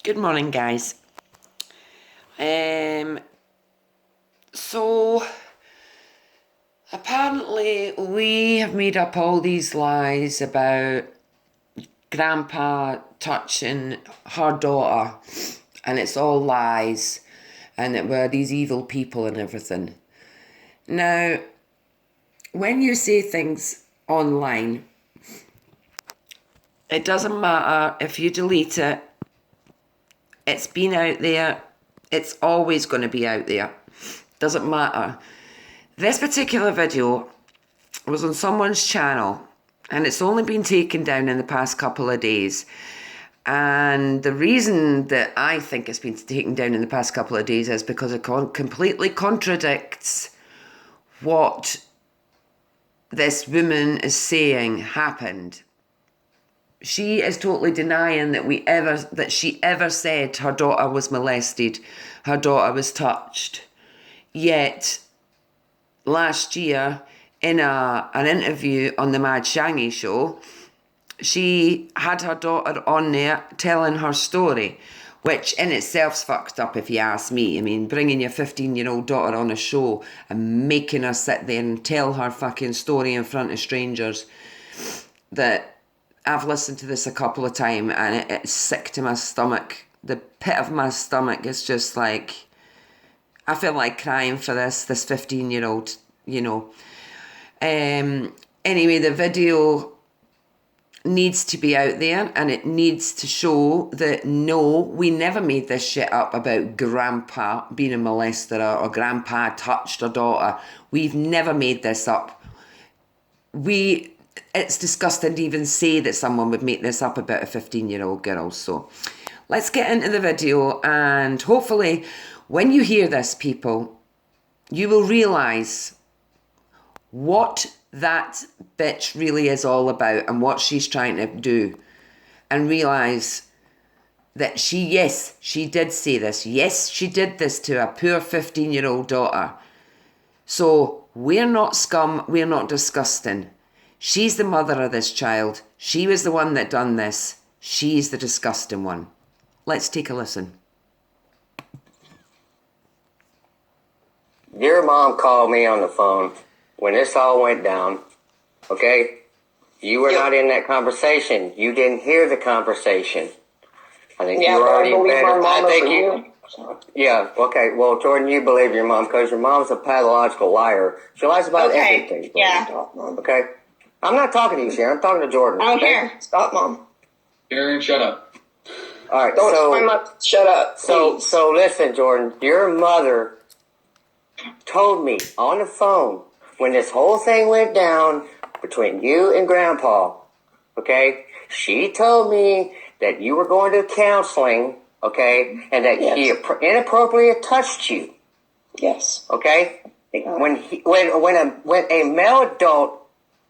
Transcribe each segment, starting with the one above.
Good morning, guys. So apparently we have made up all these lies about Grandpa touching her daughter, and it's all lies, and that we're these evil people and everything. Now, when you say things online, it doesn't matter if you delete it. It's been out there. It's always going to be out there. Doesn't matter. This particular video was on someone's channel, and it's only been taken down in the past couple of days. And the reason that I think it's been taken down in the past couple of days is because it completely contradicts what this woman is saying happened. She is totally denying that she ever said her daughter was molested, her daughter was touched. Yet, last year, in an interview on the Mad Shangy show, she had her daughter on there telling her story, which in itself's fucked up if you ask me. I mean, bringing your 15-year-old daughter on a show and making her sit there and tell her fucking story in front of strangers, that I've listened to this a couple of times and it's sick to my stomach. The pit of my stomach is just like, I feel like crying for this 15-year-old, you know. Anyway, the video needs to be out there, and it needs to show that no, we never made this shit up about Grandpa being a molester or Grandpa touched her daughter. We've never made this up. It's disgusting to even say that someone would make this up about a 15-year-old girl. So let's get into the video, and hopefully when you hear this, people, you will realise what that bitch really is all about and what she's trying to do, and realise that she did say this. Yes, she did this to a poor 15-year-old daughter. So we're not scum, we're not disgusting. She's the mother of this child. She was the one that done this. She's the disgusting one. Let's take a listen. Your mom called me on the phone when this all went down, okay? You were not in that conversation. You didn't hear the conversation. I think you were already in bed. I think you. Yeah, okay. Well, Jordan, you believe your mom because your mom's a pathological liar. She lies about everything. Yeah. Okay? I'm not talking to you, Sharon. I'm talking to Jordan. I don't care. Stop, Mom. Sharon, shut up. All right, Don't tell my mother. Shut up. So listen, Jordan. Your mother told me on the phone when this whole thing went down between you and Grandpa, okay? She told me that you were going to counseling, okay, and that he inappropriately touched you. Yes. Okay? When a male adult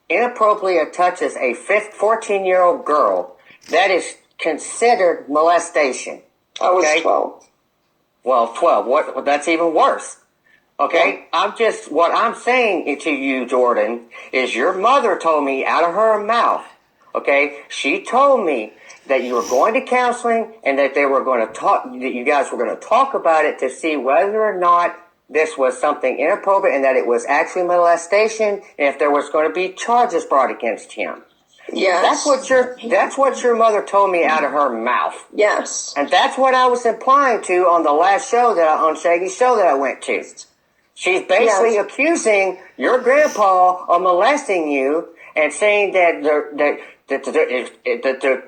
inappropriately touches a 14-year-old girl, that is considered molestation. I was 12. Well, 12. What? That's even worse. Okay? Yeah. What I'm saying to you, Jordan, is your mother told me out of her mouth, okay? She told me that you were going to counseling and that they were going to talk, that you guys were going to talk about it to see whether or not this was something inappropriate and that it was actually molestation and if there was going to be charges brought against him. Yes. That's what your mother told me out of her mouth. Yes. And that's what I was implying to on the last show on Shaggy's show that I went to. She's basically accusing your grandpa of molesting you and saying that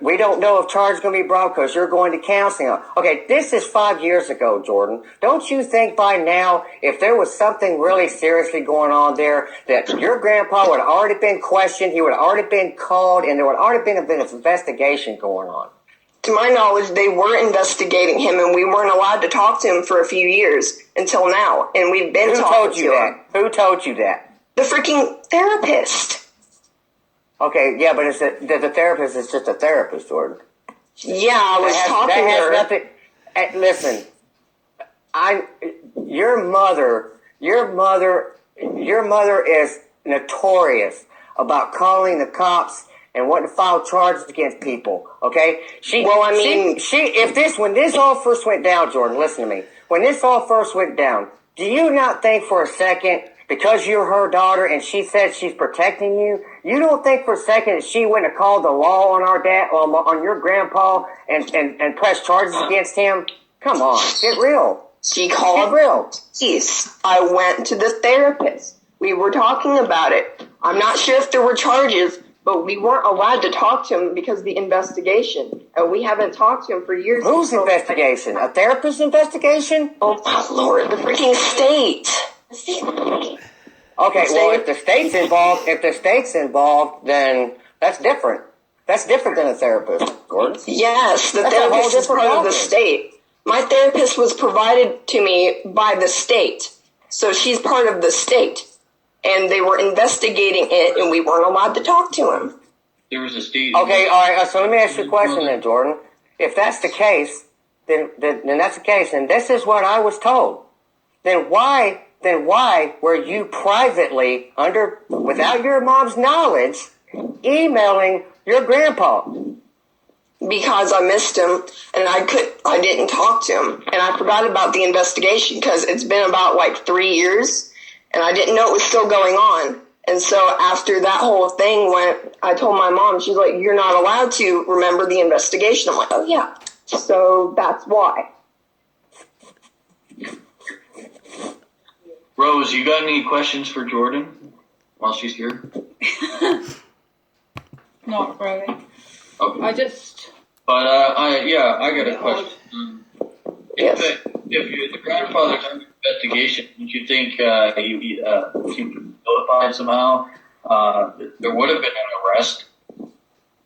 we don't know if charges are going to be brought because you're going to counseling. Okay, this is 5 years ago, Jordan. Don't you think by now, if there was something really seriously going on there, that your grandpa would have already been questioned, he would have already been called, and there would have already been an investigation going on? To my knowledge, they were investigating him, and we weren't allowed to talk to him for a few years until now. And we've been talking to him. Who told you that? The freaking therapist. Okay, yeah, but the therapist is just a therapist, Jordan. Yeah, I was talking to her. Nothing. Listen, your mother is notorious about calling the cops and wanting to file charges against people. Okay? When this all first went down, Jordan, listen to me. When this all first went down, do you not think for a second, because you're her daughter and she said she's protecting you, you don't think for a second that she wouldn't have called the law on our dad, on your grandpa, and pressed charges against him? Come on, get real. She called police. I went to the therapist. We were talking about it. I'm not sure if there were charges, but we weren't allowed to talk to him because of the investigation. And we haven't talked to him for years. Whose investigation? A therapist's investigation? Oh, my Lord, the freaking state. Okay, well, if the state's involved, then that's different. That's different than a therapist, Gordon. Yes, the therapist is part of the state. My therapist was provided to me by the state. So she's part of the state. And they were investigating it, and we weren't allowed to talk to him. There was a state. Okay, all right. So let me ask you a question then, Jordan. If that's the case, then that's the case, and this is what I was told. Then why were you privately, without your mom's knowledge, emailing your grandpa? Because I missed him, and I didn't talk to him, and I forgot about the investigation because it's been about 3 years, and I didn't know it was still going on. And so after that whole thing went, I told my mom, she's like, "You're not allowed to remember the investigation." I'm like, "Oh yeah." So that's why. Rose, you got any questions for Jordan while she's here? Not really. Okay. I got a question. Yes. If the grandfather's under investigation, don't you think he notified somehow? There would have been an arrest.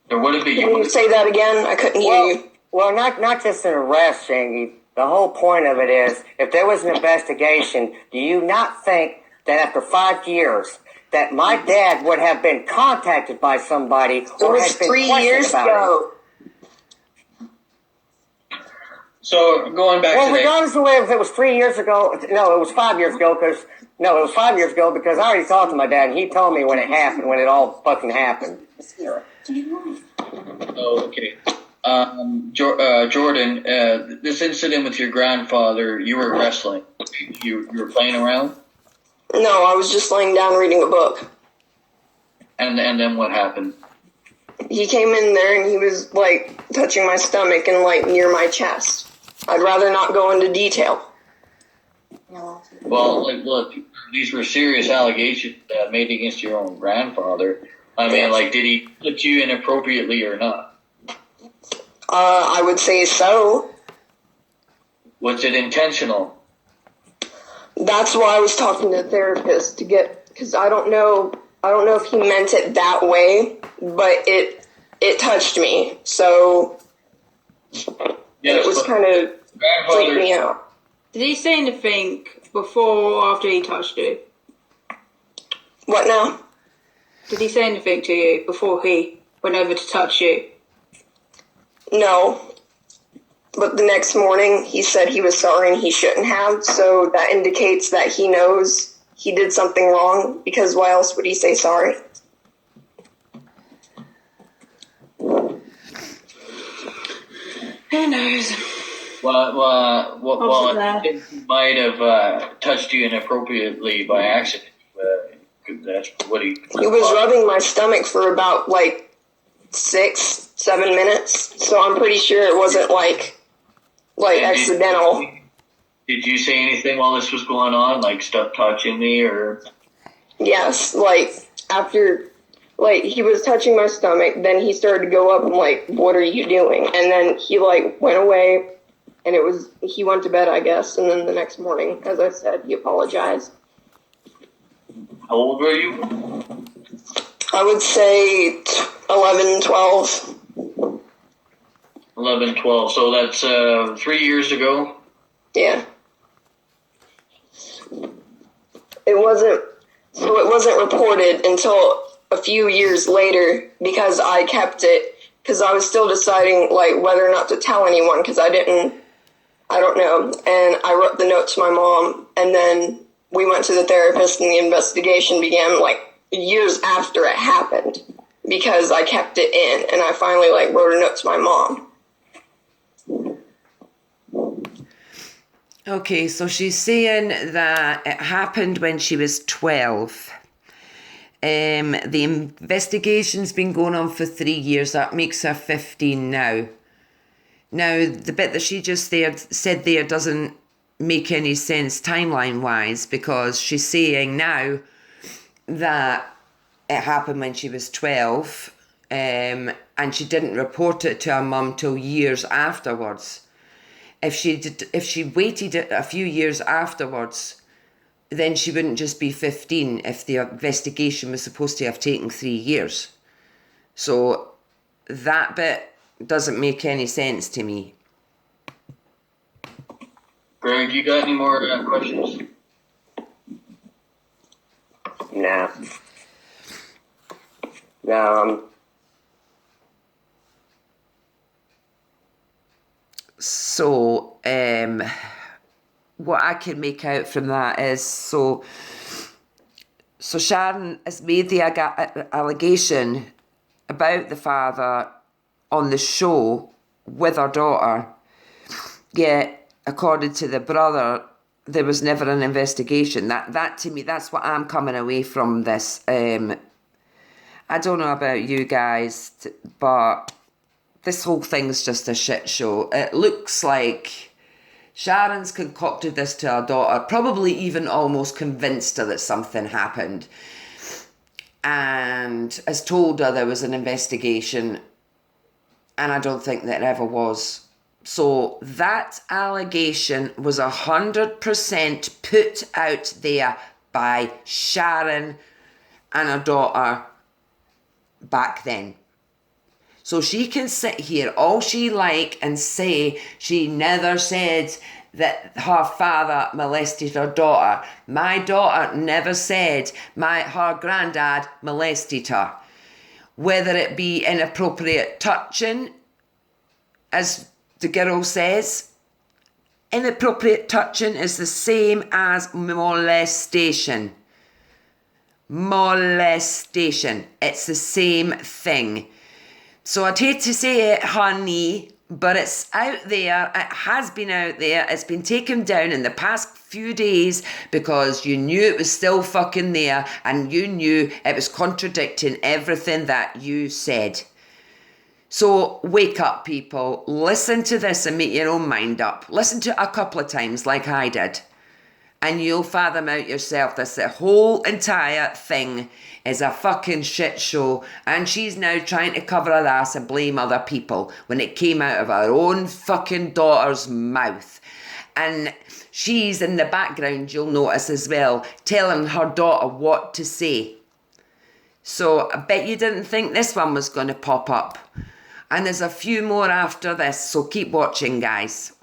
There would have been. Can you say that again? I couldn't hear you. Well, not just an arrest, Shangy. The whole point of it is, if there was an investigation, do you not think that after 5 years, that my dad would have been contacted by somebody or had been 3 questioned years about ago. it? So going back to regardless of if it was 3 years ago, no, it was 5 years ago because I already talked to my dad and he told me when it happened, when it all fucking happened. Oh, okay. Jordan, this incident with your grandfather, you were wrestling. You were playing around? No, I was just laying down reading a book. And then what happened? He came in there and he was touching my stomach and near my chest. I'd rather not go into detail. Well, look, these were serious allegations made against your own grandfather. I mean, did he touch you inappropriately or not? I would say so. Was it intentional? That's why I was talking to a therapist because I don't know if he meant it that way, but it touched me, so it was kind of freaked me out. Did he say anything before or after he touched you? What now? Did he say anything to you before he went over to touch you? No. But the next morning, he said he was sorry and he shouldn't have, so that indicates that he knows he did something wrong, because why else would he say sorry? Who knows? Well, he might have touched you inappropriately by accident. That's what he was rubbing my stomach for about 6-7 minutes, so I'm pretty sure it wasn't accidental. Did you say anything while this was going on, stop touching me, or? Yes, after he was touching my stomach, then he started to go up and what are you doing? And then he went away, and he went to bed, I guess, and then the next morning, as I said, he apologized. How old were you? I would say 11, 12. 11, 12. So that's 3 years ago? Yeah. It wasn't reported until a few years later, because I kept it, because I was still deciding whether or not to tell anyone, because I don't know. And I wrote the note to my mom, and then we went to the therapist, and the investigation began years after it happened. because I kept it in, and I finally like wrote a note to my mom. Okay, so she's saying that it happened when she was 12. The investigation's been going on for 3 years. That makes her 15 now. Now, the bit that she just said there doesn't make any sense timeline-wise, because she's saying now that it happened when she was 12, and she didn't report it to her mum till years afterwards. If she waited a few years afterwards, then she wouldn't just be 15 if the investigation was supposed to have taken 3 years. So that bit doesn't make any sense to me. Greg, you got any more questions? Nah. No. So, what I can make out from that is, so Sharon has made the allegation about the father on the show with her daughter, yet according to the brother, there was never an investigation. That to me, that's what I'm coming away from this. I don't know about you guys, but this whole thing's just a shit show. It looks like Sharon's concocted this to her daughter, probably even almost convinced her that something happened, and has told her there was an investigation, and I don't think that ever was. So that allegation was 100% put out there by Sharon and her daughter back then. So she can sit here all she like and say she never said that her father molested her daughter. My daughter never said her granddad molested her. Whether it be inappropriate touching, as the girl says, inappropriate touching is the same as molestation. Molestation. It's the same thing. So I'd hate to say it, honey, but it's out there. It has been out there. It's been taken down in the past few days because you knew it was still fucking there, and you knew it was contradicting everything that you said. So wake up, people. Listen to this and make your own mind up. Listen to it a couple of times like I did, and you'll fathom out yourself that the whole entire thing is a fucking shit show, and she's now trying to cover her ass and blame other people when it came out of her own fucking daughter's mouth. And she's in the background, you'll notice as well, telling her daughter what to say. So I bet you didn't think this one was going to pop up. And there's a few more after this, so keep watching, guys.